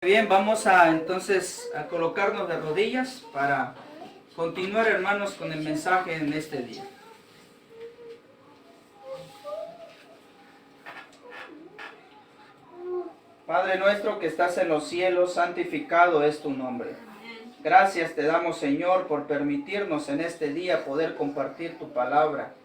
Bien, vamos a entonces a colocarnos de rodillas para continuar, hermanos, con el mensaje en este día. Padre nuestro que estás en los cielos, santificado es tu nombre. Gracias te damos, Señor, por permitirnos en este día poder compartir tu palabra.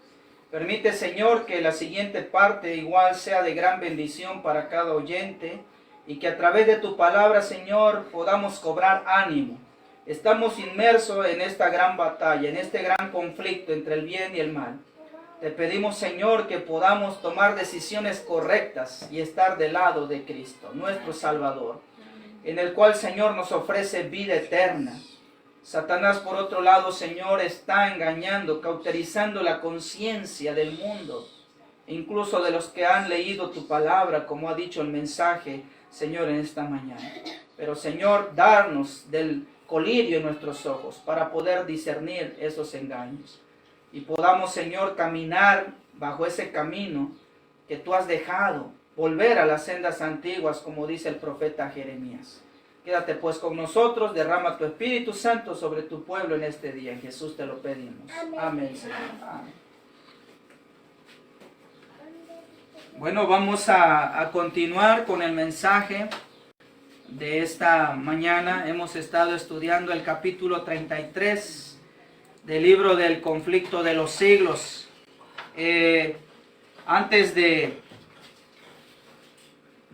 Permite, Señor, que la siguiente parte igual sea de gran bendición para cada oyente y que a través de tu palabra, Señor, podamos cobrar ánimo. Estamos inmersos en esta gran batalla, en este gran conflicto entre el bien y el mal. Te pedimos, Señor, que podamos tomar decisiones correctas y estar del lado de Cristo, nuestro Salvador, en el cual, Señor, nos ofrece vida eterna. Satanás, por otro lado, Señor, está engañando, cauterizando la conciencia del mundo, incluso de los que han leído tu palabra, como ha dicho el mensaje, Señor, en esta mañana. Pero, Señor, darnos del colirio en nuestros ojos para poder discernir esos engaños. Y podamos, Señor, caminar bajo ese camino que tú has dejado, volver a las sendas antiguas, como dice el profeta Jeremías. Quédate pues con nosotros, derrama tu Espíritu Santo sobre tu pueblo en este día. En Jesús te lo pedimos. Amén, Señor. Amén. Bueno, vamos a continuar con el mensaje de esta mañana. Hemos estado estudiando el capítulo 33 del libro del conflicto de los siglos. Antes de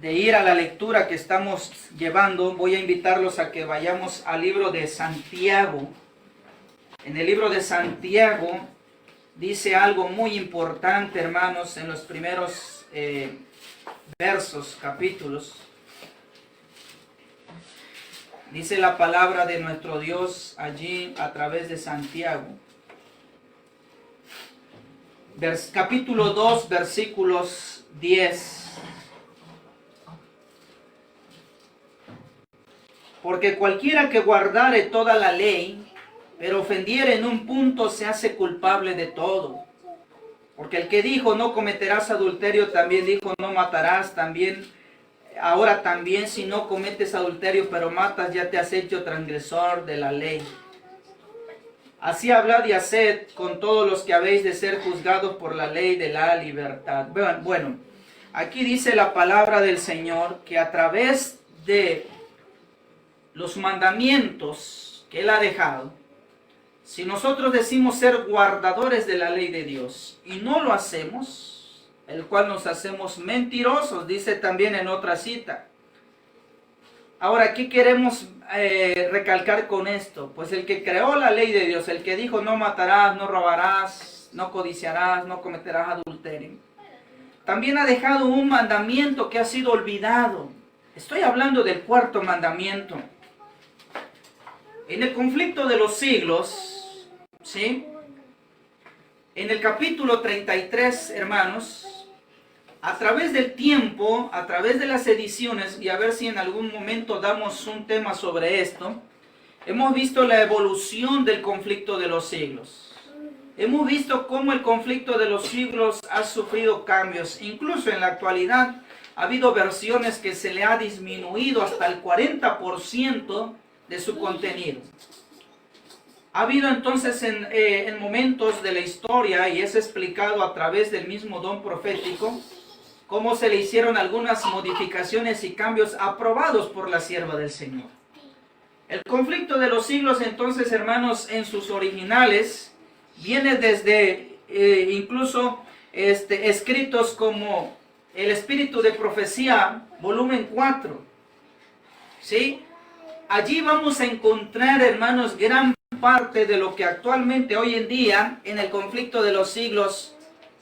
ir a la lectura que estamos llevando, voy a invitarlos a que vayamos al libro de Santiago. En el libro de Santiago dice algo muy importante, hermanos, en los primeros capítulos. Dice la palabra de nuestro Dios allí a través de Santiago. Capítulo 2, versículos 10. Porque cualquiera que guardare toda la ley, pero ofendiere en un punto, se hace culpable de todo. Porque el que dijo no cometerás adulterio, también dijo no matarás, ahora también si no cometes adulterio pero matas, ya te has hecho transgresor de la ley. Así hablad y haced con todos los que habéis de ser juzgados por la ley de la libertad. Bueno, aquí dice la palabra del Señor que a través de los mandamientos que Él ha dejado, si nosotros decimos ser guardadores de la ley de Dios y no lo hacemos, el cual nos hacemos mentirosos, dice también en otra cita. Ahora, ¿qué queremos recalcar con esto? Pues el que creó la ley de Dios, el que dijo no matarás, no robarás, no codiciarás, no cometerás adulterio, también ha dejado un mandamiento que ha sido olvidado. Estoy hablando del cuarto mandamiento. En el conflicto de los siglos, ¿sí? En el capítulo 33, hermanos, a través del tiempo, a través de las ediciones, y a ver si en algún momento damos un tema sobre esto, hemos visto la evolución del conflicto de los siglos. Hemos visto cómo el conflicto de los siglos ha sufrido cambios. Incluso en la actualidad ha habido versiones que se le ha disminuido hasta el 40% de su contenido. Ha habido entonces en momentos de la historia, y es explicado a través del mismo don profético, cómo se le hicieron algunas modificaciones y cambios aprobados por la sierva del Señor. El conflicto de los siglos, entonces, hermanos, en sus originales, viene desde incluso escritos como El Espíritu de Profecía, volumen 4. ¿Sí? Allí vamos a encontrar, hermanos, gran parte de lo que actualmente, hoy en día, en el conflicto de los siglos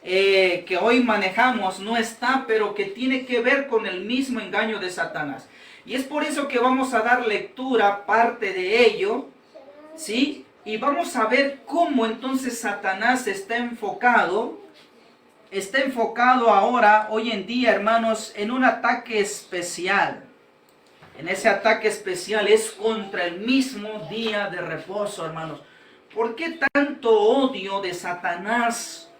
que hoy manejamos, no está, pero que tiene que ver con el mismo engaño de Satanás. Y es por eso que vamos a dar lectura, parte de ello, ¿sí? Y vamos a ver cómo entonces Satanás está enfocado ahora, hoy en día, hermanos, en un ataque especial. En ese ataque especial es contra el mismo día de reposo, hermanos. ¿Por qué tanto odio de Satanás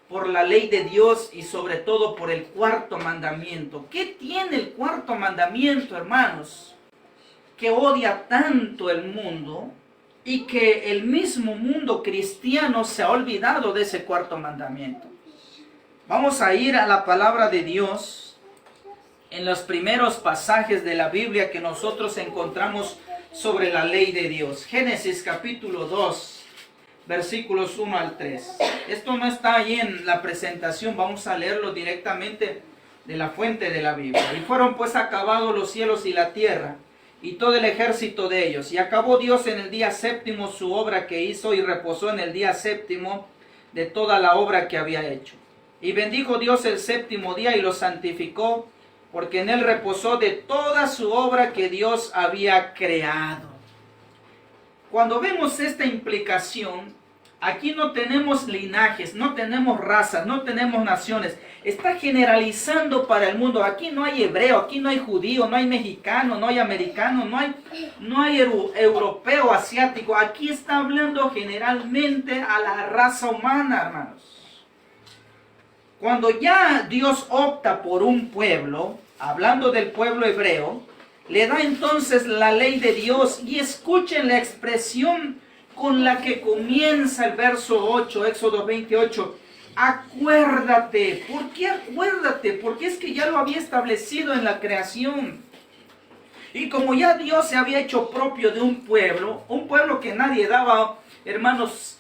por la ley de Dios y sobre todo por el cuarto mandamiento? ¿Qué tiene el cuarto mandamiento, hermanos? que odia tanto el mundo y que el mismo mundo cristiano se ha olvidado de ese cuarto mandamiento. Vamos a ir a la palabra de Dios en los primeros pasajes de la Biblia que nosotros encontramos sobre la ley de Dios. Génesis capítulo 2, versículos 1 al 3. Esto no está ahí en la presentación, vamos a leerlo directamente de la fuente de la Biblia. Y fueron pues acabados los cielos y la tierra, y todo el ejército de ellos. Y acabó Dios en el día séptimo su obra que hizo, y reposó en el día séptimo de toda la obra que había hecho. Y bendijo Dios el séptimo día y lo santificó, porque en él reposó de toda su obra que Dios había creado. Cuando vemos esta implicación, aquí no tenemos linajes, no tenemos razas, no tenemos naciones. Está generalizando para el mundo. Aquí no hay hebreo, aquí no hay judío, no hay mexicano, no hay americano, no hay europeo, asiático. Aquí está hablando generalmente a la raza humana, hermanos. Cuando ya Dios opta por un pueblo, hablando del pueblo hebreo, le da entonces la ley de Dios. Y escuchen la expresión con la que comienza el verso 8, Éxodo 28. Acuérdate. ¿Por qué acuérdate? Porque es que ya lo había establecido en la creación. Y como ya Dios se había hecho propio de un pueblo que nadie daba, hermanos,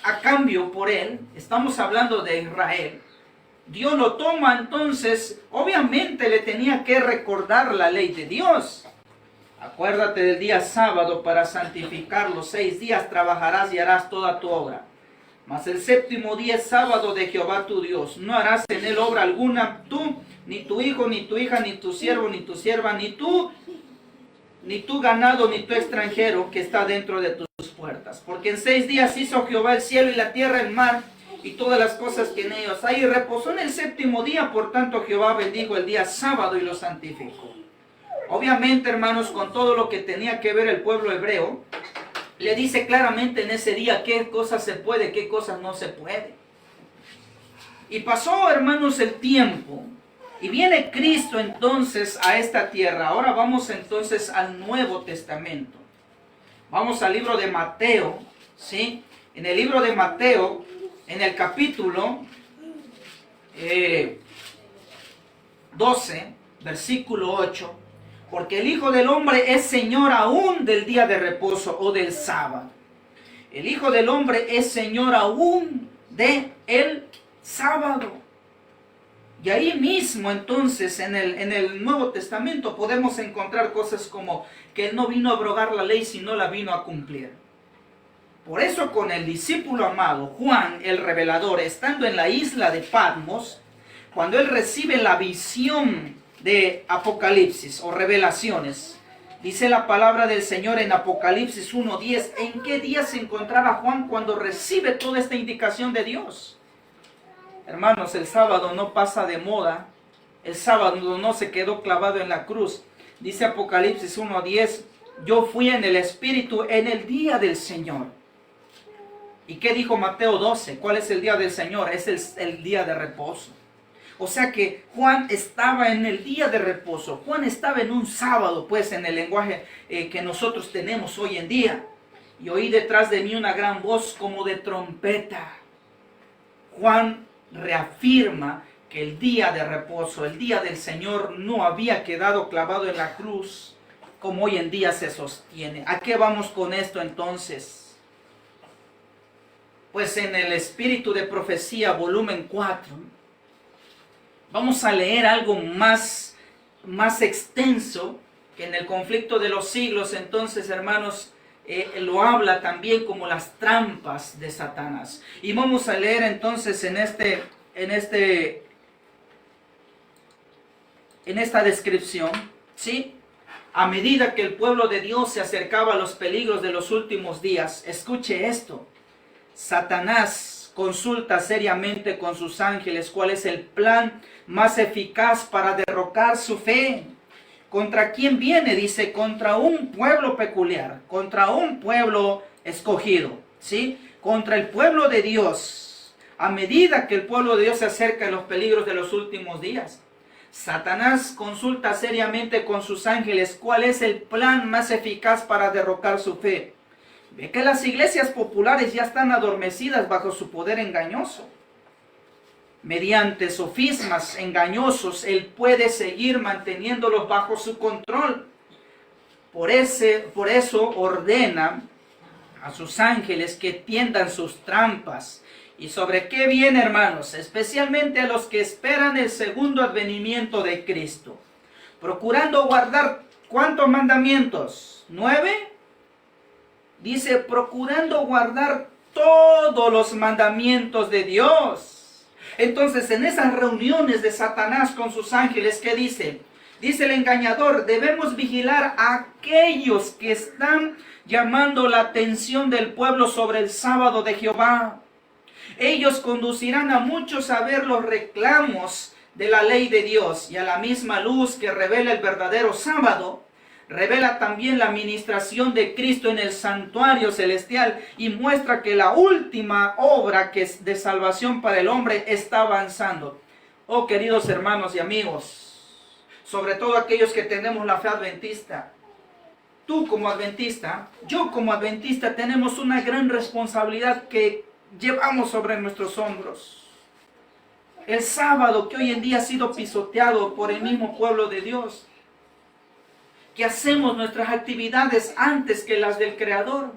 a cambio por él, estamos hablando de Israel. Dios lo toma, entonces, obviamente le tenía que recordar la ley de Dios. Acuérdate del día sábado para santificarlo. 6 días trabajarás y harás toda tu obra. Mas el séptimo día es sábado de Jehová tu Dios. No harás en él obra alguna, tú, ni tu hijo, ni tu hija, ni tu siervo, ni tu sierva, ni tu ganado, ni tu extranjero que está dentro de tus puertas. Porque en 6 días hizo Jehová el cielo y la tierra, el mar, y todas las cosas que en ellos hay. Y reposó en el séptimo día, por tanto Jehová bendijo el día sábado y lo santificó. Obviamente, hermanos, con todo lo que tenía que ver el pueblo hebreo, le dice claramente en ese día qué cosas se puede, qué cosas no se puede. Y pasó, hermanos, el tiempo, y viene Cristo entonces a esta tierra. Ahora vamos entonces al Nuevo Testamento. Vamos al libro de Mateo, ¿sí? En el libro de Mateo, en el capítulo 12, versículo 8, porque el Hijo del Hombre es Señor aún del día de reposo o del sábado. El Hijo del Hombre es Señor aún del sábado. Y ahí mismo entonces en el Nuevo Testamento podemos encontrar cosas como que Él no vino a abrogar la ley, sino la vino a cumplir. Por eso con el discípulo amado Juan el revelador, estando en la isla de Patmos, cuando él recibe la visión de Apocalipsis o revelaciones, dice la palabra del Señor en Apocalipsis 1:10, ¿en qué día se encontraba Juan cuando recibe toda esta indicación de Dios? Hermanos, el sábado no pasa de moda, el sábado no se quedó clavado en la cruz. Dice Apocalipsis 1:10, yo fui en el Espíritu en el día del Señor. ¿Y qué dijo Mateo 12? ¿Cuál es el día del Señor? Es el día de reposo. O sea que Juan estaba en el día de reposo. Juan estaba en un sábado, pues en el lenguaje que nosotros tenemos hoy en día. Y oí detrás de mí una gran voz como de trompeta. Juan reafirma que el día de reposo, el día del Señor, no había quedado clavado en la cruz como hoy en día se sostiene. ¿A qué vamos con esto entonces? Pues en el Espíritu de Profecía, volumen 4, vamos a leer algo más extenso que en el conflicto de los siglos. Entonces, hermanos, lo habla también como las trampas de Satanás. Y vamos a leer entonces en esta descripción, ¿sí? A medida que el pueblo de Dios se acercaba a los peligros de los últimos días, escuche esto. Satanás consulta seriamente con sus ángeles cuál es el plan más eficaz para derrocar su fe. ¿Contra quién viene? Dice, contra un pueblo peculiar, contra un pueblo escogido, ¿sí? Contra el pueblo de Dios. A medida que el pueblo de Dios se acerca a los peligros de los últimos días, Satanás consulta seriamente con sus ángeles cuál es el plan más eficaz para derrocar su fe. Ve que las iglesias populares ya están adormecidas bajo su poder engañoso. Mediante sofismas engañosos, él puede seguir manteniéndolos bajo su control. Por eso ordena a sus ángeles que tiendan sus trampas. ¿Y sobre qué viene, hermanos? Especialmente a los que esperan el segundo advenimiento de Cristo. Procurando guardar, ¿cuántos mandamientos? 9. Dice, procurando guardar todos los mandamientos de Dios. Entonces, en esas reuniones de Satanás con sus ángeles, ¿qué dice? Dice el engañador, debemos vigilar a aquellos que están llamando la atención del pueblo sobre el sábado de Jehová. Ellos conducirán a muchos a ver los reclamos de la ley de Dios, y a la misma luz que revela el verdadero sábado, revela también la ministración de Cristo en el santuario celestial y muestra que la última obra que es de salvación para el hombre está avanzando. Oh, queridos hermanos y amigos, sobre todo aquellos que tenemos la fe adventista, tú como adventista, yo como adventista, tenemos una gran responsabilidad que llevamos sobre nuestros hombros. El sábado que hoy en día ha sido pisoteado por el mismo pueblo de Dios, que hacemos nuestras actividades antes que las del Creador.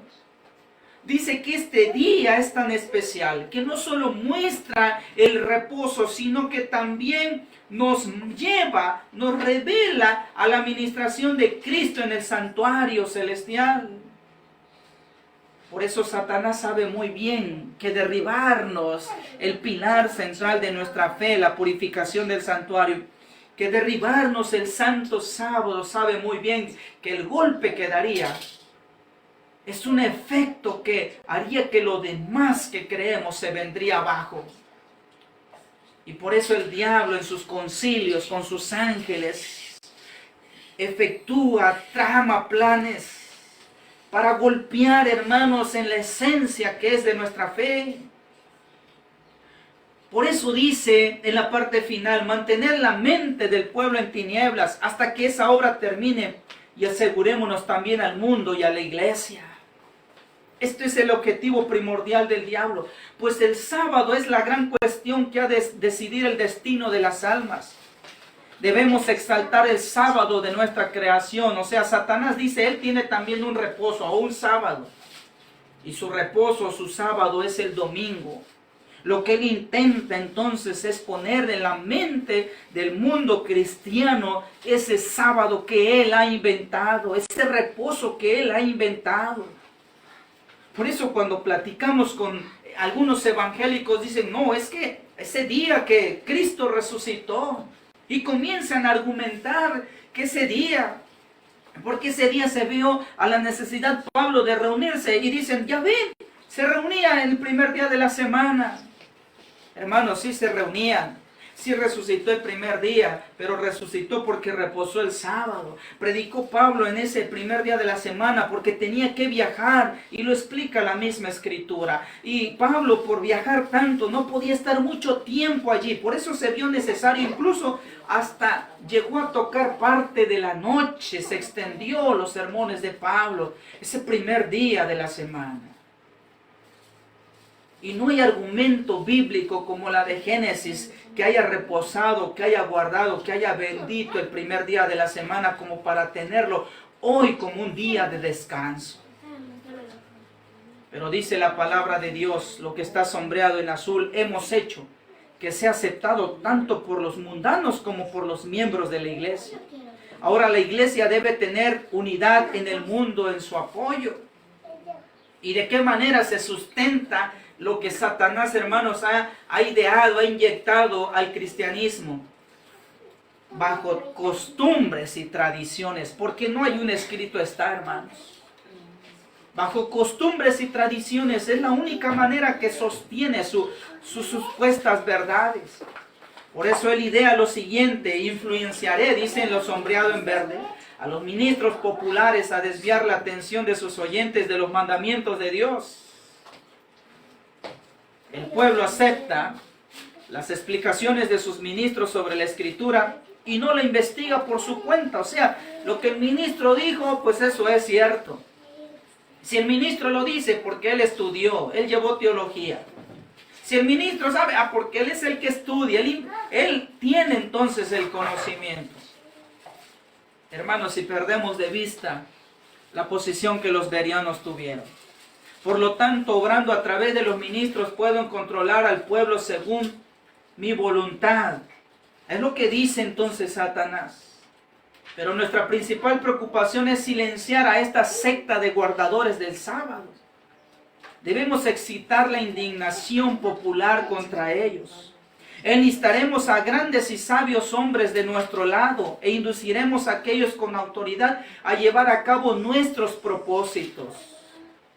Dice que este día es tan especial, que no solo muestra el reposo, sino que también nos lleva, nos revela a la administración de Cristo en el santuario celestial. Por eso Satanás sabe muy bien que derribarnos el pilar central de nuestra fe, la purificación del santuario, que derribarnos el santo sábado, sabe muy bien que el golpe que daría es un efecto que haría que lo demás que creemos se vendría abajo. Y por eso el diablo en sus concilios con sus ángeles efectúa, trama planes para golpear, hermanos, en la esencia que es de nuestra fe. Por eso dice en la parte final, mantener la mente del pueblo en tinieblas hasta que esa obra termine y asegurémonos también al mundo y a la iglesia. Este es el objetivo primordial del diablo, pues el sábado es la gran cuestión que ha de decidir el destino de las almas. Debemos exaltar el sábado de nuestra creación. O sea, Satanás dice, él tiene también un reposo o un sábado. Y su reposo, su sábado es el domingo. Lo que él intenta entonces es poner en la mente del mundo cristiano ese sábado que él ha inventado, ese reposo que él ha inventado. Por eso cuando platicamos con algunos evangélicos dicen, no, es que ese día que Cristo resucitó, y comienzan a argumentar que ese día, porque ese día se vio a la necesidad Pablo de reunirse, y dicen, ya ven, se reunían el primer día de la semana. Hermanos, sí se reunían. Sí resucitó el primer día, pero resucitó porque reposó el sábado. Predicó Pablo en ese primer día de la semana porque tenía que viajar, y lo explica la misma escritura. Y Pablo, por viajar tanto, no podía estar mucho tiempo allí. Por eso se vio necesario, incluso hasta llegó a tocar parte de la noche. Se extendió los sermones de Pablo ese primer día de la semana. Y no hay argumento bíblico como la de Génesis que haya reposado, que haya guardado, que haya bendito el primer día de la semana como para tenerlo hoy como un día de descanso. Pero dice la palabra de Dios, lo que está sombreado en azul, hemos hecho que sea aceptado tanto por los mundanos como por los miembros de la iglesia. Ahora la iglesia debe tener unidad en el mundo en su apoyo. ¿Y de qué manera se sustenta lo que Satanás, hermanos, ha ideado, ha inyectado al cristianismo? Bajo costumbres y tradiciones, porque no hay un escrito está, hermanos. Bajo costumbres y tradiciones es la única manera que sostiene sus supuestas verdades. Por eso él idea lo siguiente: influenciaré, dicen los sombreados en verde, a los ministros populares a desviar la atención de sus oyentes de los mandamientos de Dios. El pueblo acepta las explicaciones de sus ministros sobre la escritura, y no la investiga por su cuenta. O sea, lo que el ministro dijo, pues eso es cierto. Si el ministro lo dice, porque él estudió, él llevó teología. Si el ministro sabe, porque él es el que estudia, él tiene entonces el conocimiento. Hermanos, si perdemos de vista la posición que los bereanos tuvieron. Por lo tanto, obrando a través de los ministros, puedo controlar al pueblo según mi voluntad. Es lo que dice entonces Satanás. Pero nuestra principal preocupación es silenciar a esta secta de guardadores del sábado. Debemos excitar la indignación popular contra ellos. Enlistaremos a grandes y sabios hombres de nuestro lado e induciremos a aquellos con autoridad a llevar a cabo nuestros propósitos.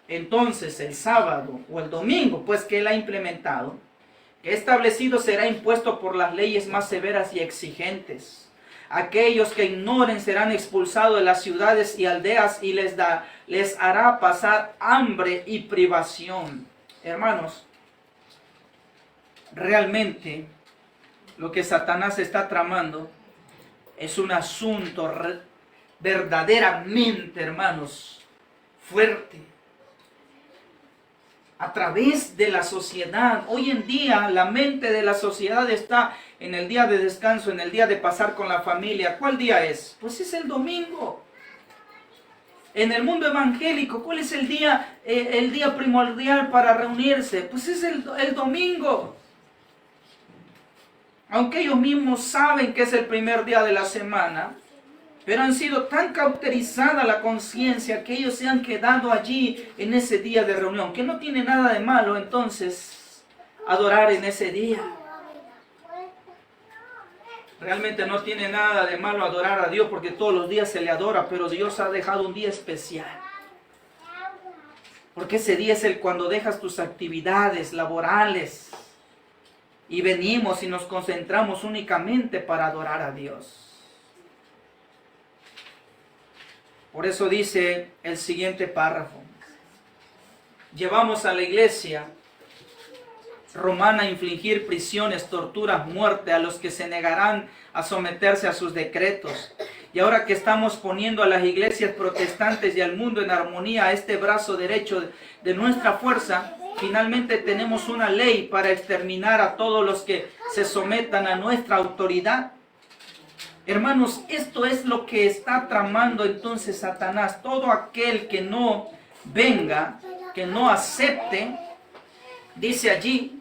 Entonces el sábado o el domingo, pues que él ha implementado, que establecido será impuesto por las leyes más severas y exigentes. Aquellos que ignoren serán expulsados de las ciudades y aldeas y les hará pasar hambre y privación. Hermanos, realmente lo que Satanás está tramando es un asunto verdaderamente, hermanos, fuerte. A través de la sociedad, hoy en día la mente de la sociedad está en el día de descanso, en el día de pasar con la familia. ¿Cuál día es? Pues es el domingo. En el mundo evangélico, ¿cuál es el día primordial para reunirse? Pues es el domingo. Aunque ellos mismos saben que es el primer día de la semana, pero han sido tan cauterizada la conciencia que ellos se han quedado allí en ese día de reunión, que no tiene nada de malo entonces adorar en ese día. Realmente no tiene nada de malo adorar a Dios porque todos los días se le adora, pero Dios ha dejado un día especial. Porque ese día es cuando dejas tus actividades laborales y venimos y nos concentramos únicamente para adorar a Dios. Por eso dice el siguiente párrafo. Llevamos a la iglesia romana a infligir prisiones, torturas, muerte a los que se negarán a someterse a sus decretos. Y ahora que estamos poniendo a las iglesias protestantes y al mundo en armonía a este brazo derecho de nuestra fuerza, finalmente tenemos una ley para exterminar a todos los que se sometan a nuestra autoridad. Hermanos, esto es lo que está tramando entonces Satanás. Todo aquel que no venga, que no acepte, dice allí,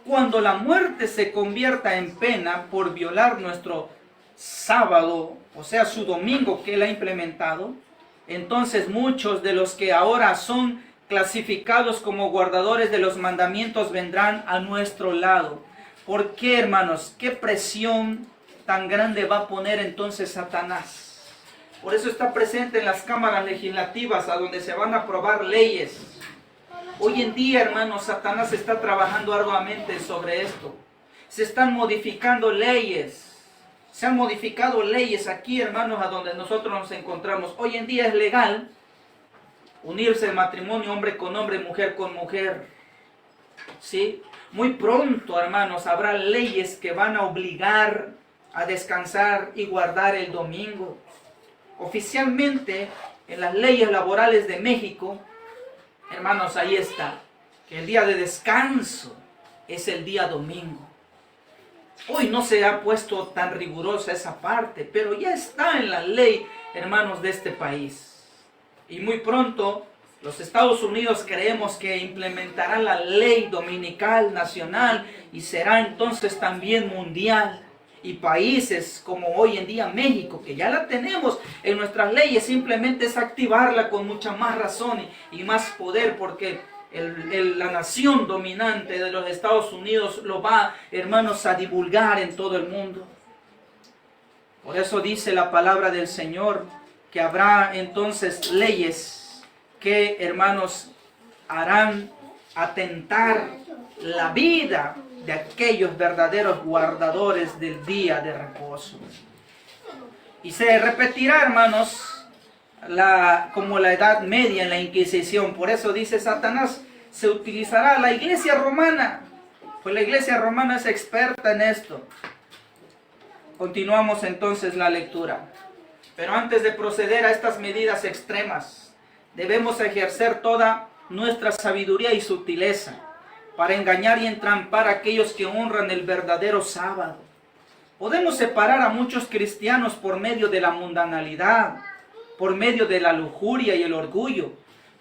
cuando la muerte se convierta en pena por violar nuestro sábado, o sea, su domingo que él ha implementado, entonces muchos de los que ahora son clasificados como guardadores de los mandamientos vendrán a nuestro lado. ¿Por qué, hermanos? ¿Qué presión tan grande va a poner entonces Satanás? Por eso está presente en las cámaras legislativas a donde se van a aprobar leyes. Hoy en día, hermanos, Satanás está trabajando arduamente sobre esto. Se están modificando leyes. Se han modificado leyes aquí, hermanos, a donde nosotros nos encontramos. Hoy en día es legal unirse en matrimonio, hombre con hombre, mujer con mujer. ¿Sí? Muy pronto, hermanos, habrá leyes que van a obligar a descansar y guardar el domingo. Oficialmente, en las leyes laborales de México, hermanos, ahí está, que el día de descanso es el día domingo. Hoy no se ha puesto tan rigurosa esa parte, pero ya está en la ley, hermanos, de este país. Y muy pronto los Estados Unidos creemos que implementarán la ley dominical nacional y será entonces también mundial. Y países como hoy en día México, que ya la tenemos en nuestras leyes, simplemente es activarla con mucha más razón y más poder, porque la nación dominante de los Estados Unidos lo va, hermanos, a divulgar en todo el mundo. Por eso dice la palabra del Señor que habrá entonces leyes que, hermanos, harán atentar la vida de aquellos verdaderos guardadores del día de reposo. Y se repetirá, hermanos, como la Edad Media en la Inquisición. Por eso dice Satanás, se utilizará la iglesia romana, pues la iglesia romana es experta en esto. Continuamos entonces la lectura. Pero antes de proceder a estas medidas extremas, debemos ejercer toda nuestra sabiduría y sutileza para engañar y entrampar a aquellos que honran el verdadero sábado. Podemos separar a muchos cristianos por medio de la mundanalidad, por medio de la lujuria y el orgullo.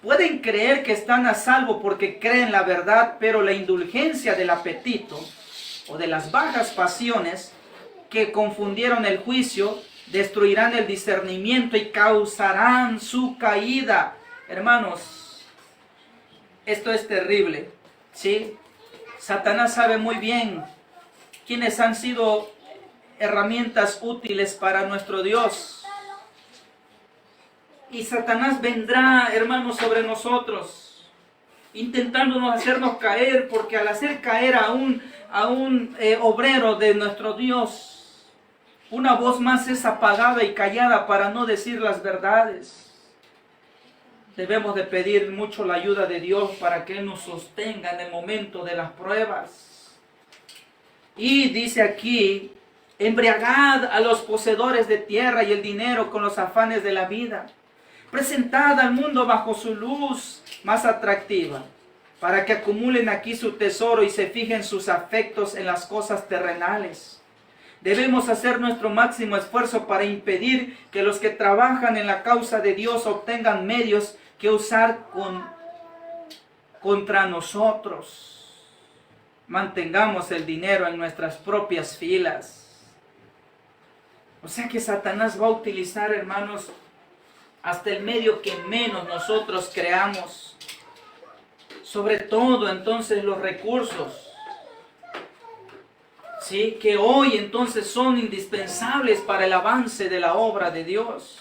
Pueden creer que están a salvo porque creen la verdad, pero la indulgencia del apetito o de las bajas pasiones que confundieron el juicio destruirán el discernimiento y causarán su caída. Hermanos, esto es terrible, ¿sí? Satanás sabe muy bien quiénes han sido herramientas útiles para nuestro Dios. Y Satanás vendrá, hermanos, sobre nosotros, intentándonos hacernos caer, porque al hacer caer a un obrero de nuestro Dios, una voz más es apagada y callada para no decir las verdades. Debemos de pedir mucho la ayuda de Dios para que Él nos sostenga en el momento de las pruebas. Y dice aquí, embriagad a los poseedores de tierra y el dinero con los afanes de la vida. Presentad al mundo bajo su luz más atractiva, para que acumulen aquí su tesoro y se fijen sus afectos en las cosas terrenales. Debemos hacer nuestro máximo esfuerzo para impedir que los que trabajan en la causa de Dios obtengan medios que usar contra nosotros. Mantengamos el dinero en nuestras propias filas. O sea que Satanás va a utilizar, hermanos, hasta el medio que menos nosotros creamos. Sobre todo entonces los recursos, ¿sí? Que hoy entonces son indispensables para el avance de la obra de Dios.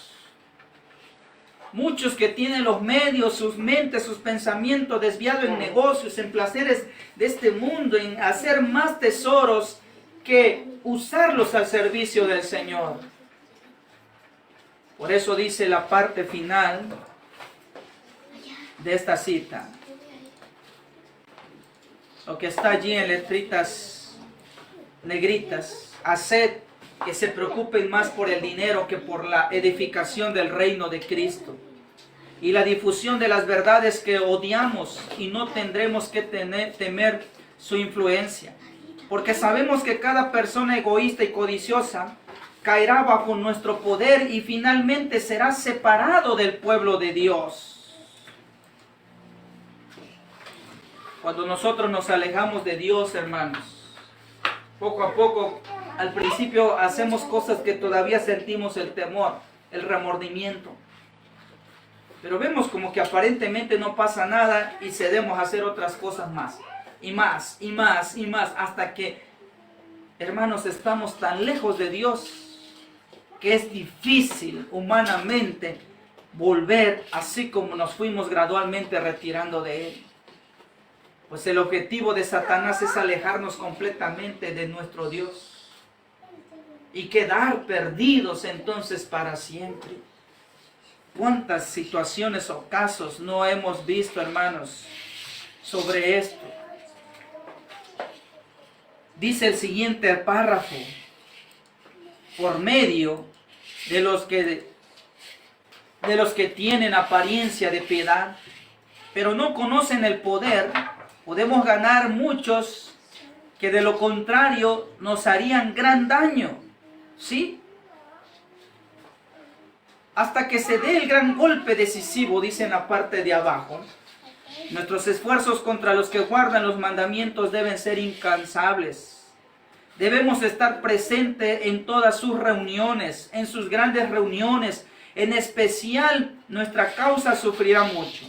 Muchos que tienen los medios, sus mentes, sus pensamientos desviados en negocios, en placeres de este mundo, en hacer más tesoros que usarlos al servicio del Señor. Por eso dice la parte final de esta cita. Lo que está allí en letritas negritas. Haced que se preocupen más por el dinero que por la edificación del reino de Cristo y la difusión de las verdades que odiamos, y no tendremos que temer su influencia, porque sabemos que cada persona egoísta y codiciosa caerá bajo nuestro poder y finalmente será separado del pueblo de Dios. Cuando nosotros nos alejamos de Dios, hermanos, poco a poco, al principio hacemos cosas que todavía sentimos el temor, el remordimiento. Pero vemos como que aparentemente no pasa nada y cedemos a hacer otras cosas más. Y más, y más, y más, hasta que, hermanos, estamos tan lejos de Dios que es difícil humanamente volver así como nos fuimos gradualmente retirando de Él. Pues el objetivo de Satanás es alejarnos completamente de nuestro Dios y quedar perdidos entonces para siempre. ¿Cuántas situaciones o casos no hemos visto, hermanos, sobre esto? Dice el siguiente párrafo: por medio de los que tienen apariencia de piedad, pero no conocen el poder, podemos ganar muchos que de lo contrario nos harían gran daño, ¿sí? Hasta que se dé el gran golpe decisivo, dice en la parte de abajo. Nuestros esfuerzos contra los que guardan los mandamientos deben ser incansables. Debemos estar presentes en todas sus reuniones, en sus grandes reuniones. En especial, nuestra causa sufrirá mucho.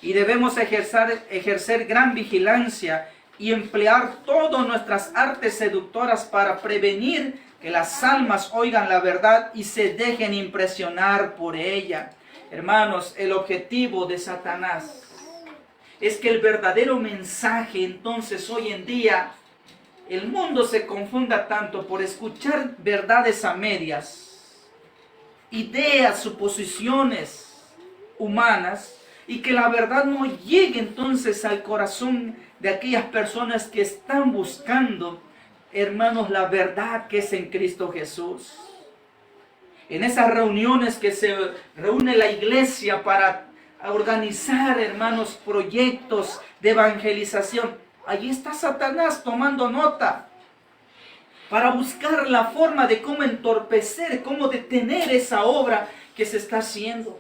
Y debemos ejercer gran vigilancia y emplear todas nuestras artes seductoras para prevenir que las almas oigan la verdad y se dejen impresionar por ella. Hermanos, el objetivo de Satanás es que el verdadero mensaje, entonces hoy en día, el mundo se confunda tanto por escuchar verdades a medias, ideas, suposiciones humanas, y que la verdad no llegue entonces al corazón de aquellas personas que están buscando hermanos, la verdad que es en Cristo Jesús. En esas reuniones que se reúne la iglesia para organizar, hermanos, proyectos de evangelización, allí está Satanás tomando nota para buscar la forma de cómo entorpecer, cómo detener esa obra que se está haciendo.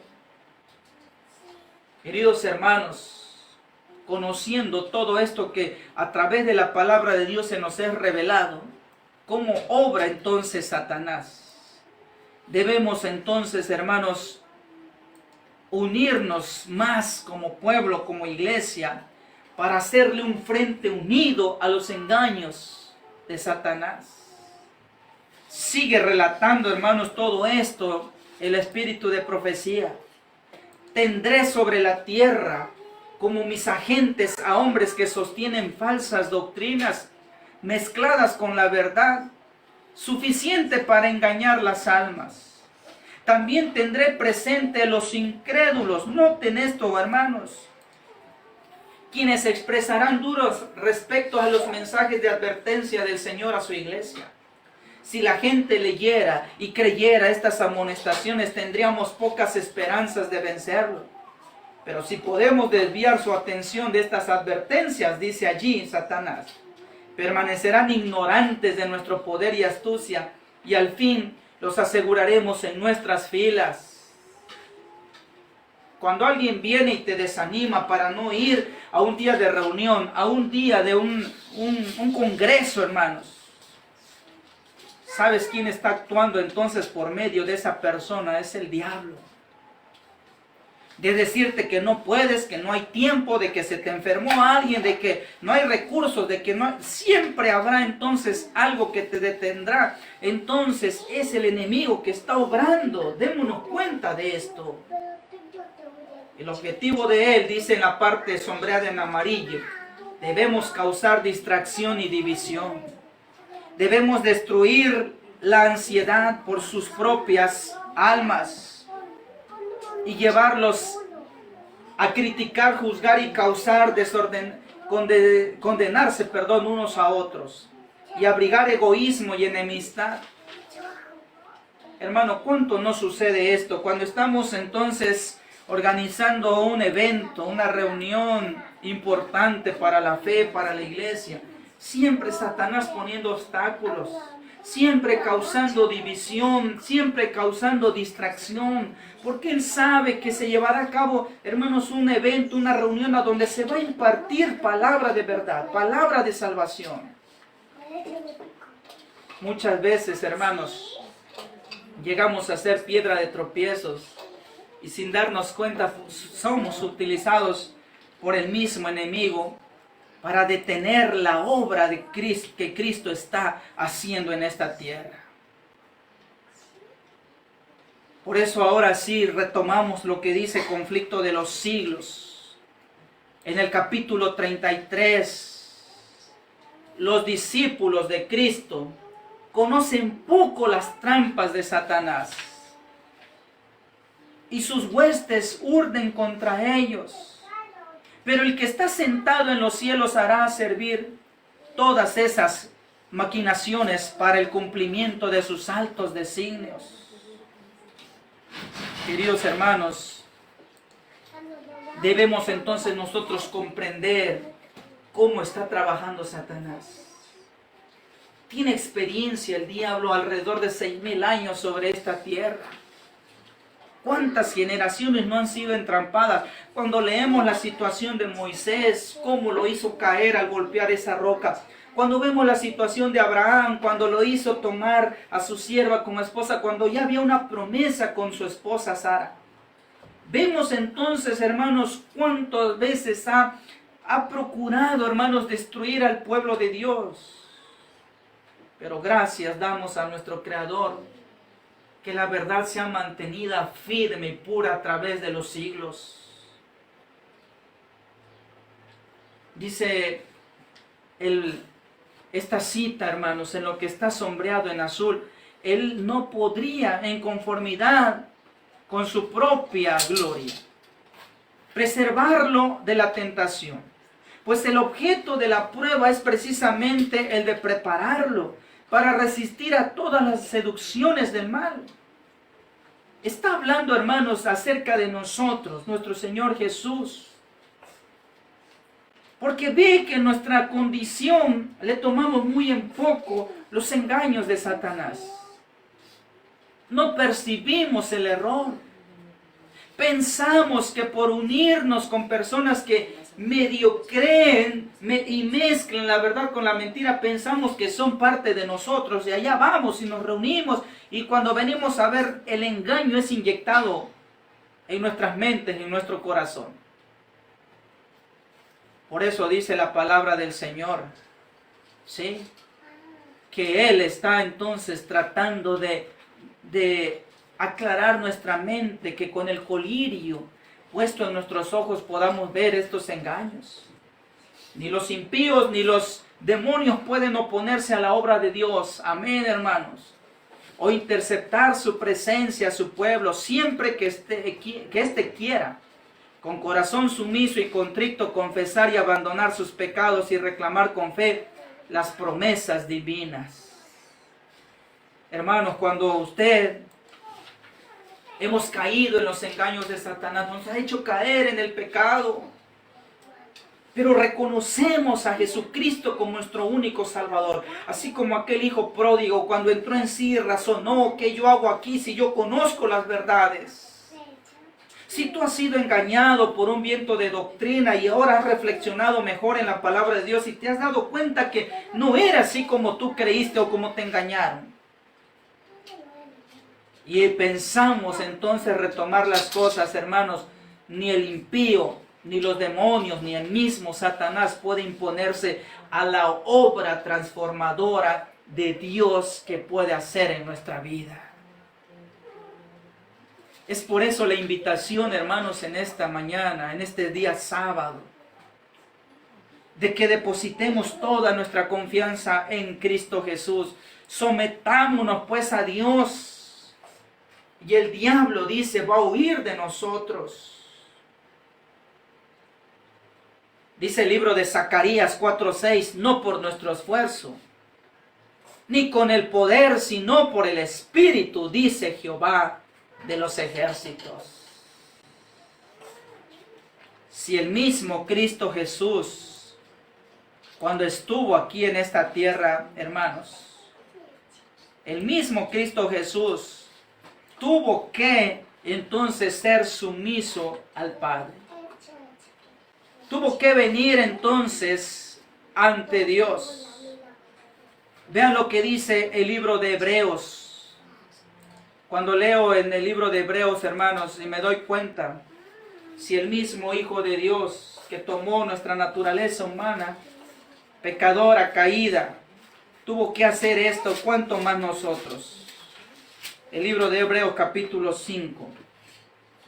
Queridos hermanos, conociendo todo esto que a través de la palabra de Dios se nos es revelado, cómo obra entonces Satanás, debemos entonces, hermanos, unirnos más como pueblo, como iglesia, para hacerle un frente unido a los engaños de Satanás. Sigue relatando, hermanos, todo esto el espíritu de profecía. Tendré sobre la tierra como mis agentes a hombres que sostienen falsas doctrinas mezcladas con la verdad, suficiente para engañar las almas. También tendré presente los incrédulos, noten esto, hermanos, quienes expresarán duros respecto a los mensajes de advertencia del Señor a su iglesia. Si la gente leyera y creyera estas amonestaciones, tendríamos pocas esperanzas de vencerlo. Pero si podemos desviar su atención de estas advertencias, dice allí Satanás, permanecerán ignorantes de nuestro poder y astucia, y al fin los aseguraremos en nuestras filas. Cuando alguien viene y te desanima para no ir a un día de reunión, a un día de un congreso, hermanos, ¿sabes quién está actuando entonces por medio de esa persona? Es el diablo. De decirte que no puedes, que no hay tiempo, de que se te enfermó alguien, de que no hay recursos, de que no hay... Siempre habrá entonces algo que te detendrá. Entonces es el enemigo que está obrando. Démonos cuenta de esto. El objetivo de él, dice en la parte sombreada en amarillo, debemos causar distracción y división. Debemos destruir la ansiedad por sus propias almas y llevarlos a criticar, juzgar y causar desorden, condenarse unos a otros y abrigar egoísmo y enemistad. Hermano, ¿cuánto no sucede esto? Cuando estamos entonces organizando un evento, una reunión importante para la fe, para la iglesia, siempre Satanás poniendo obstáculos, siempre causando división, siempre causando distracción, porque él sabe que se llevará a cabo, hermanos, un evento, una reunión a donde se va a impartir palabra de verdad, palabra de salvación. Muchas veces, hermanos, llegamos a ser piedra de tropiezos y sin darnos cuenta somos utilizados por el mismo enemigo para detener la obra de Cristo, que Cristo está haciendo en esta tierra. Por eso ahora sí retomamos lo que dice Conflicto de los Siglos. En el capítulo 33, los discípulos de Cristo conocen poco las trampas de Satanás y sus huestes urden contra ellos. Pero el que está sentado en los cielos hará servir todas esas maquinaciones para el cumplimiento de sus altos designios. Queridos hermanos, debemos entonces nosotros comprender cómo está trabajando Satanás. Tiene experiencia el diablo alrededor de 6,000 años sobre esta tierra. ¿Cuántas generaciones no han sido entrampadas? Cuando leemos la situación de Moisés, cómo lo hizo caer al golpear esa roca. Cuando vemos la situación de Abraham, cuando lo hizo tomar a su sierva como esposa, cuando ya había una promesa con su esposa Sara. Vemos entonces, hermanos, cuántas veces ha procurado, hermanos, destruir al pueblo de Dios. Pero gracias damos a nuestro Creador, que la verdad sea mantenida firme y pura a través de los siglos. Dice esta cita, hermanos, en lo que está sombreado en azul, él no podría, en conformidad con su propia gloria, preservarlo de la tentación. Pues el objeto de la prueba es precisamente el de prepararlo para resistir a todas las seducciones del mal. Está hablando, hermanos, acerca de nosotros, nuestro Señor Jesús. Porque ve que en nuestra condición le tomamos muy en poco los engaños de Satanás. No percibimos el error. Pensamos que por unirnos con personas que medio creen y mezclan la verdad con la mentira, pensamos que son parte de nosotros y allá vamos y nos reunimos y cuando venimos a ver, el engaño es inyectado en nuestras mentes, en nuestro corazón. Por eso dice la palabra del Señor, ¿sí?, que Él está entonces tratando de aclarar nuestra mente, que con el colirio puesto en nuestros ojos podamos ver estos engaños. Ni los impíos ni los demonios pueden oponerse a la obra de Dios. Amén, hermanos. O interceptar su presencia a su pueblo siempre que éste quiera, con corazón sumiso y contrito, confesar y abandonar sus pecados y reclamar con fe las promesas divinas. Hermanos, cuando hemos caído en los engaños de Satanás, nos ha hecho caer en el pecado, pero reconocemos a Jesucristo como nuestro único Salvador, así como aquel hijo pródigo cuando entró en sí razonó, ¿qué yo hago aquí si yo conozco las verdades? Si tú has sido engañado por un viento de doctrina y ahora has reflexionado mejor en la palabra de Dios y te has dado cuenta que no era así como tú creíste o como te engañaron, y pensamos entonces retomar las cosas, hermanos, ni el impío, ni los demonios, ni el mismo Satanás puede imponerse a la obra transformadora de Dios que puede hacer en nuestra vida. Es por eso la invitación, hermanos, en esta mañana, en este día sábado, de que depositemos toda nuestra confianza en Cristo Jesús. Sometámonos pues a Dios. Y el diablo dice, va a huir de nosotros. Dice el libro de Zacarías 4:6, no por nuestro esfuerzo, ni con el poder, sino por el Espíritu, dice Jehová de los ejércitos. Si el mismo Cristo Jesús, cuando estuvo aquí en esta tierra, hermanos, el mismo Cristo Jesús tuvo que entonces ser sumiso al Padre. Tuvo que venir entonces ante Dios. Vean lo que dice el libro de Hebreos. Cuando leo en el libro de Hebreos, hermanos, y me doy cuenta, si el mismo Hijo de Dios que tomó nuestra naturaleza humana, pecadora, caída, tuvo que hacer esto, ¿cuánto más nosotros? El libro de Hebreos capítulo 5,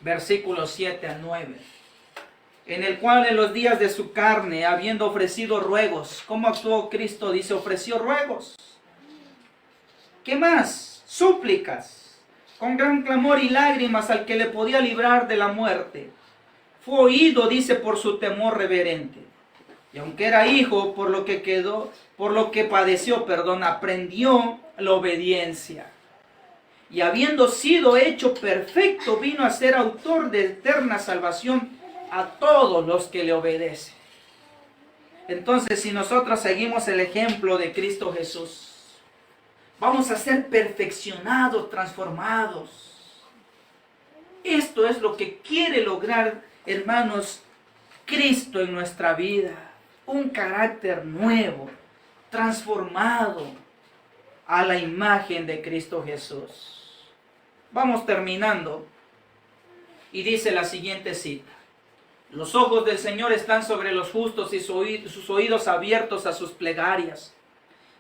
versículos 7 al 9. En el cual en los días de su carne, habiendo ofrecido ruegos, ¿cómo actuó Cristo? Dice, ofreció ruegos. ¿Qué más? Súplicas, con gran clamor y lágrimas al que le podía librar de la muerte. Fue oído, dice, por su temor reverente. Y aunque era hijo, por lo que padeció, aprendió la obediencia. Y habiendo sido hecho perfecto, vino a ser autor de eterna salvación a todos los que le obedecen. Entonces, si nosotros seguimos el ejemplo de Cristo Jesús, vamos a ser perfeccionados, transformados. Esto es lo que quiere lograr, hermanos, Cristo en nuestra vida. Un carácter nuevo, transformado a la imagen de Cristo Jesús. Vamos terminando. Y dice la siguiente cita. Los ojos del Señor están sobre los justos y sus oídos abiertos a sus plegarias.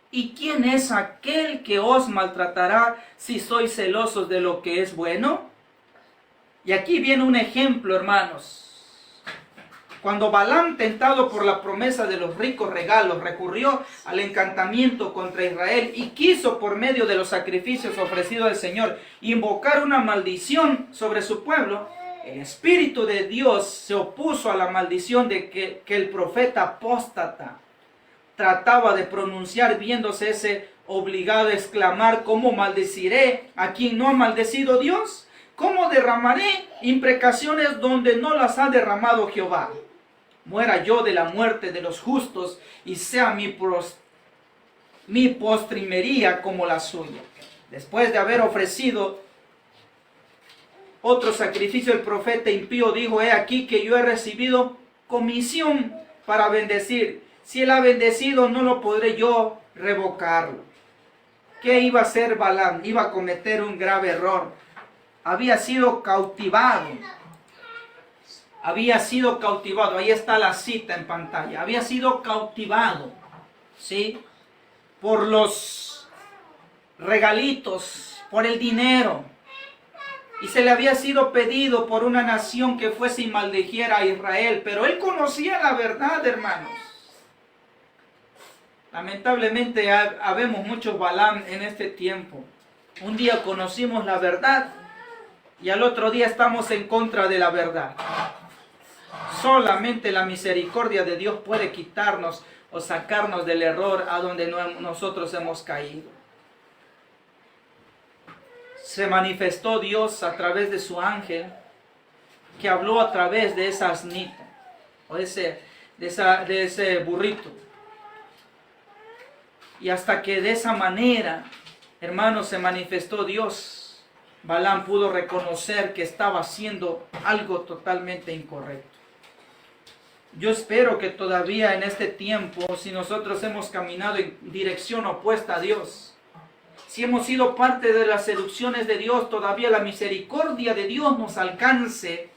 ¿Y quién es aquel que os maltratará si sois celosos de lo que es bueno? Y aquí viene un ejemplo, hermanos. Cuando Balaam, tentado por la promesa de los ricos regalos, recurrió al encantamiento contra Israel y quiso, por medio de los sacrificios ofrecidos al Señor, invocar una maldición sobre su pueblo, El Espíritu de Dios se opuso a la maldición de que el profeta apóstata trataba de pronunciar, viéndose ese obligado a exclamar: ¿cómo maldeciré a quien no ha maldecido Dios? ¿Cómo derramaré imprecaciones donde no las ha derramado Jehová? Muera yo de la muerte de los justos y sea mi postrimería como la suya. Después de haber ofrecido otro sacrificio, el profeta impío dijo: he aquí que yo he recibido comisión para bendecir. Si él ha bendecido, no lo podré yo revocarlo. ¿Qué iba a hacer Balaam? Iba a cometer un grave error. Había sido cautivado. Había sido cautivado. Ahí está la cita en pantalla. Había sido cautivado, ¿sí?, por los regalitos, por el dinero. Y se le había sido pedido por una nación que fuese y maldijera a Israel. Pero él conocía la verdad, hermanos. Lamentablemente habemos muchos Balaam en este tiempo. Un día conocimos la verdad y al otro día estamos en contra de la verdad. Solamente la misericordia de Dios puede quitarnos o sacarnos del error a donde nosotros hemos caído. Se manifestó Dios a través de su ángel, que habló a través de esa asnita, o de ese burrito. Y hasta que de esa manera, hermanos, se manifestó Dios, Balaam pudo reconocer que estaba haciendo algo totalmente incorrecto. Yo espero que todavía en este tiempo, si nosotros hemos caminado en dirección opuesta a Dios, si hemos sido parte de las seducciones de Dios, todavía la misericordia de Dios nos alcance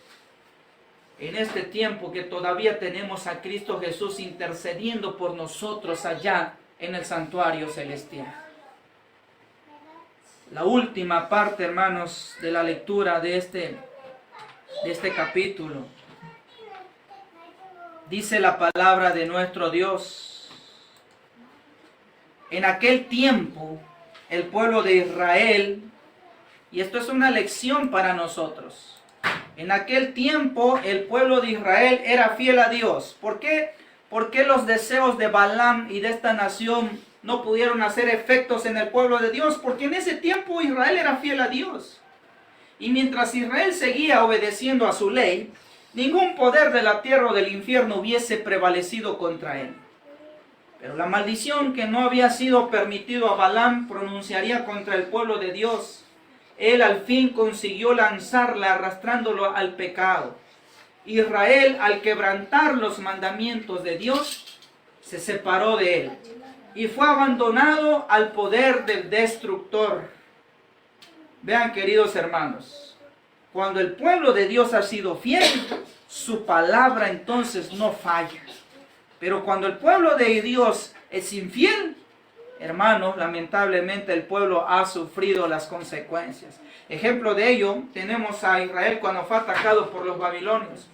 en este tiempo, que todavía tenemos a Cristo Jesús intercediendo por nosotros allá en el santuario celestial. La última parte, hermanos, de la lectura de este capítulo. Dice la palabra de nuestro Dios: en aquel tiempo el pueblo de Israel, y esto es una lección para nosotros, en aquel tiempo el pueblo de Israel era fiel a Dios. ¿Por qué? ¿Por qué los deseos de Balaam y de esta nación no pudieron hacer efectos en el pueblo de Dios? Porque en ese tiempo Israel era fiel a Dios. Y mientras Israel seguía obedeciendo a su ley, ningún poder de la tierra o del infierno hubiese prevalecido contra él. Pero la maldición que no había sido permitido a Balaam pronunciaría contra el pueblo de Dios. Él al fin consiguió lanzarla, arrastrándolo al pecado. Israel, al quebrantar los mandamientos de Dios, se separó de él y fue abandonado al poder del destructor. Vean, queridos hermanos, cuando el pueblo de Dios ha sido fiel, su palabra entonces no falla. Pero cuando el pueblo de Dios es infiel, hermanos, lamentablemente el pueblo ha sufrido las consecuencias. Ejemplo de ello tenemos a Israel cuando fue atacado por los babilonios.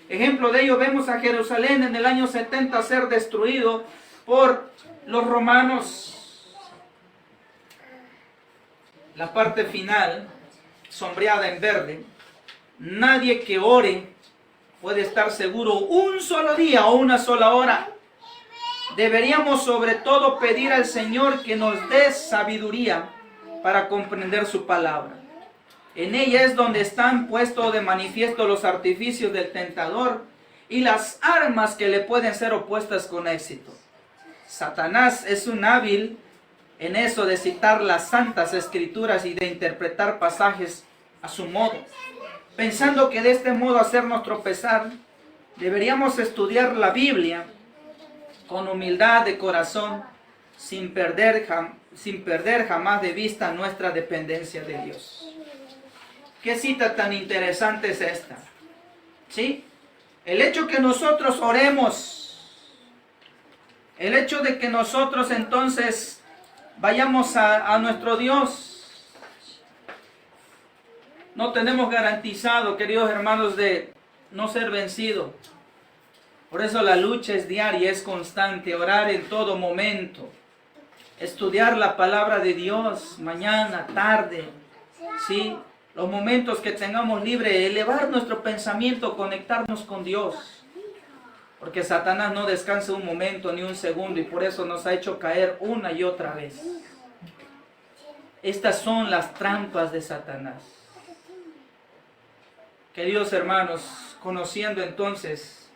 Ejemplo de ello vemos a Jerusalén en el año 70 ser destruido por los romanos. La parte final, sombreada en verde: nadie que ore puede estar seguro un solo día o una sola hora. Deberíamos sobre todo pedir al Señor que nos dé sabiduría para comprender su palabra. En ella es donde están puestos de manifiesto los artificios del tentador y las armas que le pueden ser opuestas con éxito. Satanás es un hábil en eso de citar las santas escrituras y de interpretar pasajes a su modo, pensando que de este modo hacernos tropezar. Deberíamos estudiar la Biblia con humildad de corazón, sin perder jamás de vista nuestra dependencia de Dios. ¿Qué cita tan interesante es esta? ¿Sí? El hecho que nosotros oremos, el hecho de que nosotros entonces vayamos a nuestro Dios, no tenemos garantizado, queridos hermanos, de no ser vencido. Por eso la lucha es diaria, es constante, orar en todo momento, estudiar la palabra de Dios mañana, tarde, ¿sí? los momentos que tengamos libre, elevar nuestro pensamiento, conectarnos con Dios. Porque Satanás no descansa un momento ni un segundo y por eso nos ha hecho caer una y otra vez. Estas son las trampas de Satanás. Queridos hermanos, conociendo entonces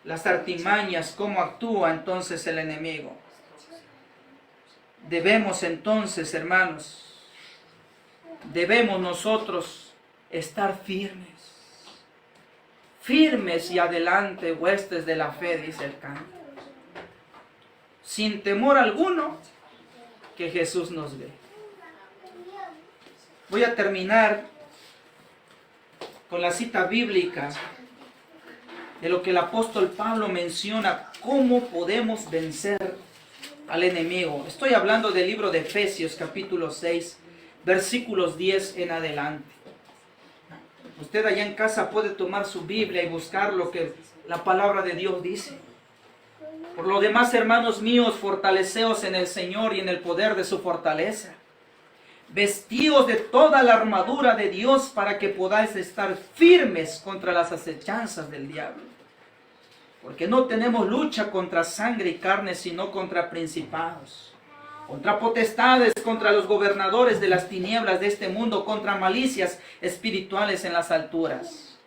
las artimañas, cómo actúa entonces el enemigo, debemos entonces, hermanos, debemos nosotros estar firmes. Firmes y adelante, huestes de la fe, dice el canto. Sin temor alguno, que Jesús nos ve. Voy a terminar con la cita bíblica de lo que el apóstol Pablo menciona, cómo podemos vencer al enemigo. Estoy hablando del libro de Efesios, capítulo 6, versículos 10 en adelante. Usted allá en casa puede tomar su Biblia y buscar lo que la palabra de Dios dice. Por lo demás, hermanos míos, fortaleceos en el Señor y en el poder de su fortaleza. Vestíos de toda la armadura de Dios para que podáis estar firmes contra las acechanzas del diablo. Porque no tenemos lucha contra sangre y carne, sino contra principados, contra potestades, contra los gobernadores de las tinieblas de este mundo, contra malicias espirituales en las alturas.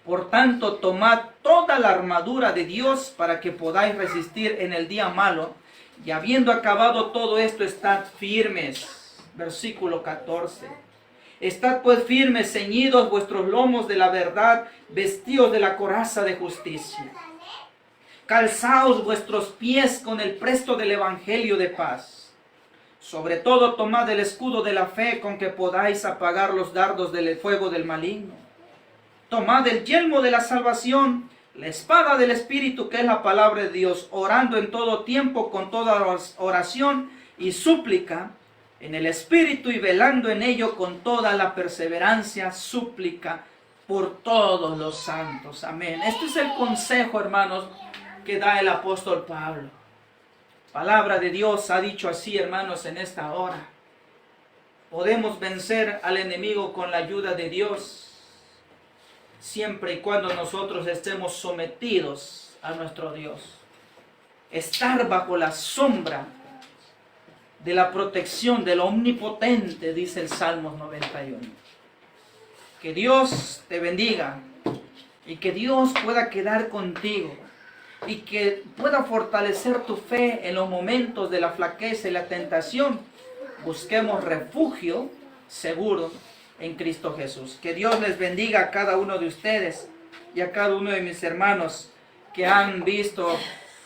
Por tanto, tomad toda la armadura de Dios para que podáis resistir en el día malo, y habiendo acabado todo esto, estad firmes. Versículo 14. Estad pues firmes, ceñidos vuestros lomos de la verdad, vestidos de la coraza de justicia. Calzaos vuestros pies con el presto del evangelio de paz. Sobre todo tomad el escudo de la fe con que podáis apagar los dardos del fuego del maligno. Tomad el yelmo de la salvación, la espada del Espíritu que es la palabra de Dios, orando en todo tiempo con toda oración y súplica en el Espíritu y velando en ello con toda la perseverancia, súplica por todos los santos. Amén. Este es el consejo, hermanos, que da el apóstol Pablo. Palabra de Dios ha dicho así, hermanos, en esta hora. Podemos vencer al enemigo con la ayuda de Dios, siempre y cuando nosotros estemos sometidos a nuestro Dios. Estar bajo la sombra de la protección del Omnipotente, dice el Salmos 91. Que Dios te bendiga y que Dios pueda quedar contigo y que pueda fortalecer tu fe en los momentos de la flaqueza y la tentación. Busquemos refugio seguro en Cristo Jesús. Que Dios les bendiga a cada uno de ustedes y a cada uno de mis hermanos que han visto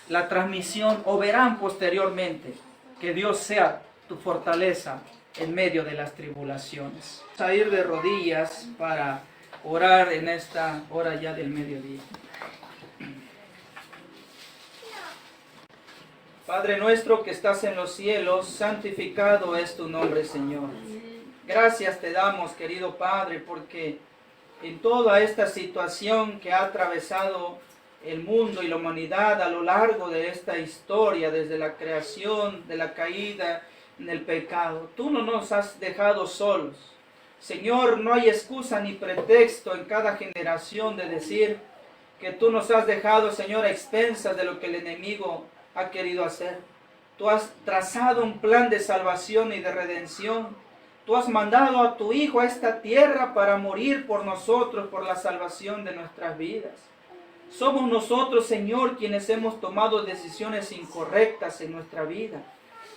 la transmisión o verán posteriormente. Que Dios sea tu fortaleza en medio de las tribulaciones. Vamos a ir de rodillas para orar en esta hora ya del mediodía. Padre nuestro que estás en los cielos, santificado es tu nombre, Señor. Gracias te damos, querido Padre, porque en toda esta situación que ha atravesado el mundo y la humanidad a lo largo de esta historia, desde la creación, de la caída en el pecado, tú no nos has dejado solos. Señor, no hay excusa ni pretexto en cada generación de decir que tú nos has dejado, Señor, a expensas de lo que el enemigo ha querido hacer. Tú has trazado un plan de salvación y de redención. Tú has mandado a tu Hijo a esta tierra para morir por nosotros, por la salvación de nuestras vidas. Somos nosotros, Señor, quienes hemos tomado decisiones incorrectas en nuestra vida.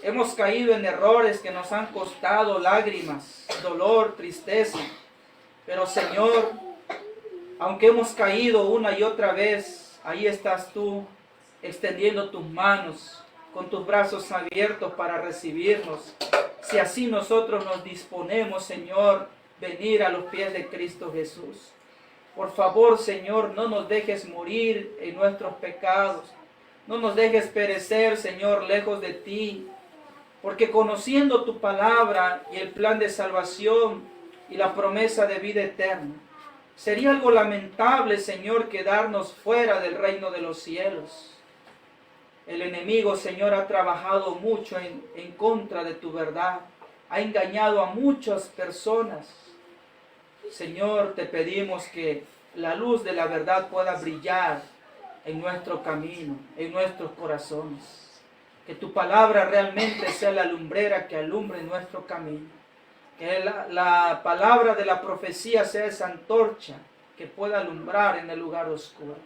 Hemos caído en errores que nos han costado lágrimas, dolor, tristeza. Pero, Señor, aunque hemos caído una y otra vez, ahí estás tú, extendiendo tus manos, con tus brazos abiertos para recibirnos. Si así nosotros nos disponemos, Señor, venir a los pies de Cristo Jesús. Por favor, Señor, no nos dejes morir en nuestros pecados. No nos dejes perecer, Señor, lejos de ti. Porque conociendo tu palabra y el plan de salvación y la promesa de vida eterna, sería algo lamentable, Señor, quedarnos fuera del reino de los cielos. El enemigo, Señor, ha trabajado mucho en contra de tu verdad. Ha engañado a muchas personas. Señor, te pedimos que la luz de la verdad pueda brillar en nuestro camino, en nuestros corazones. Que tu palabra realmente sea la lumbrera que alumbre nuestro camino. Que la palabra de la profecía sea esa antorcha que pueda alumbrar en el lugar oscuro.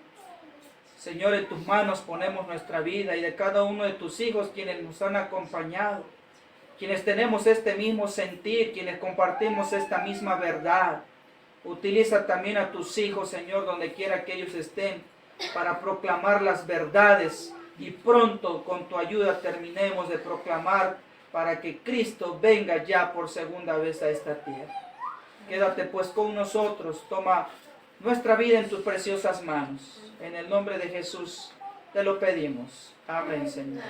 Señor, en tus manos ponemos nuestra vida y de cada uno de tus hijos quienes nos han acompañado, quienes tenemos este mismo sentir, quienes compartimos esta misma verdad. Utiliza también a tus hijos, Señor, donde quiera que ellos estén, para proclamar las verdades y pronto con tu ayuda terminemos de proclamar para que Cristo venga ya por segunda vez a esta tierra. Quédate pues con nosotros, toma nuestra vida en tus preciosas manos. En el nombre de Jesús te lo pedimos. Amén, Señor.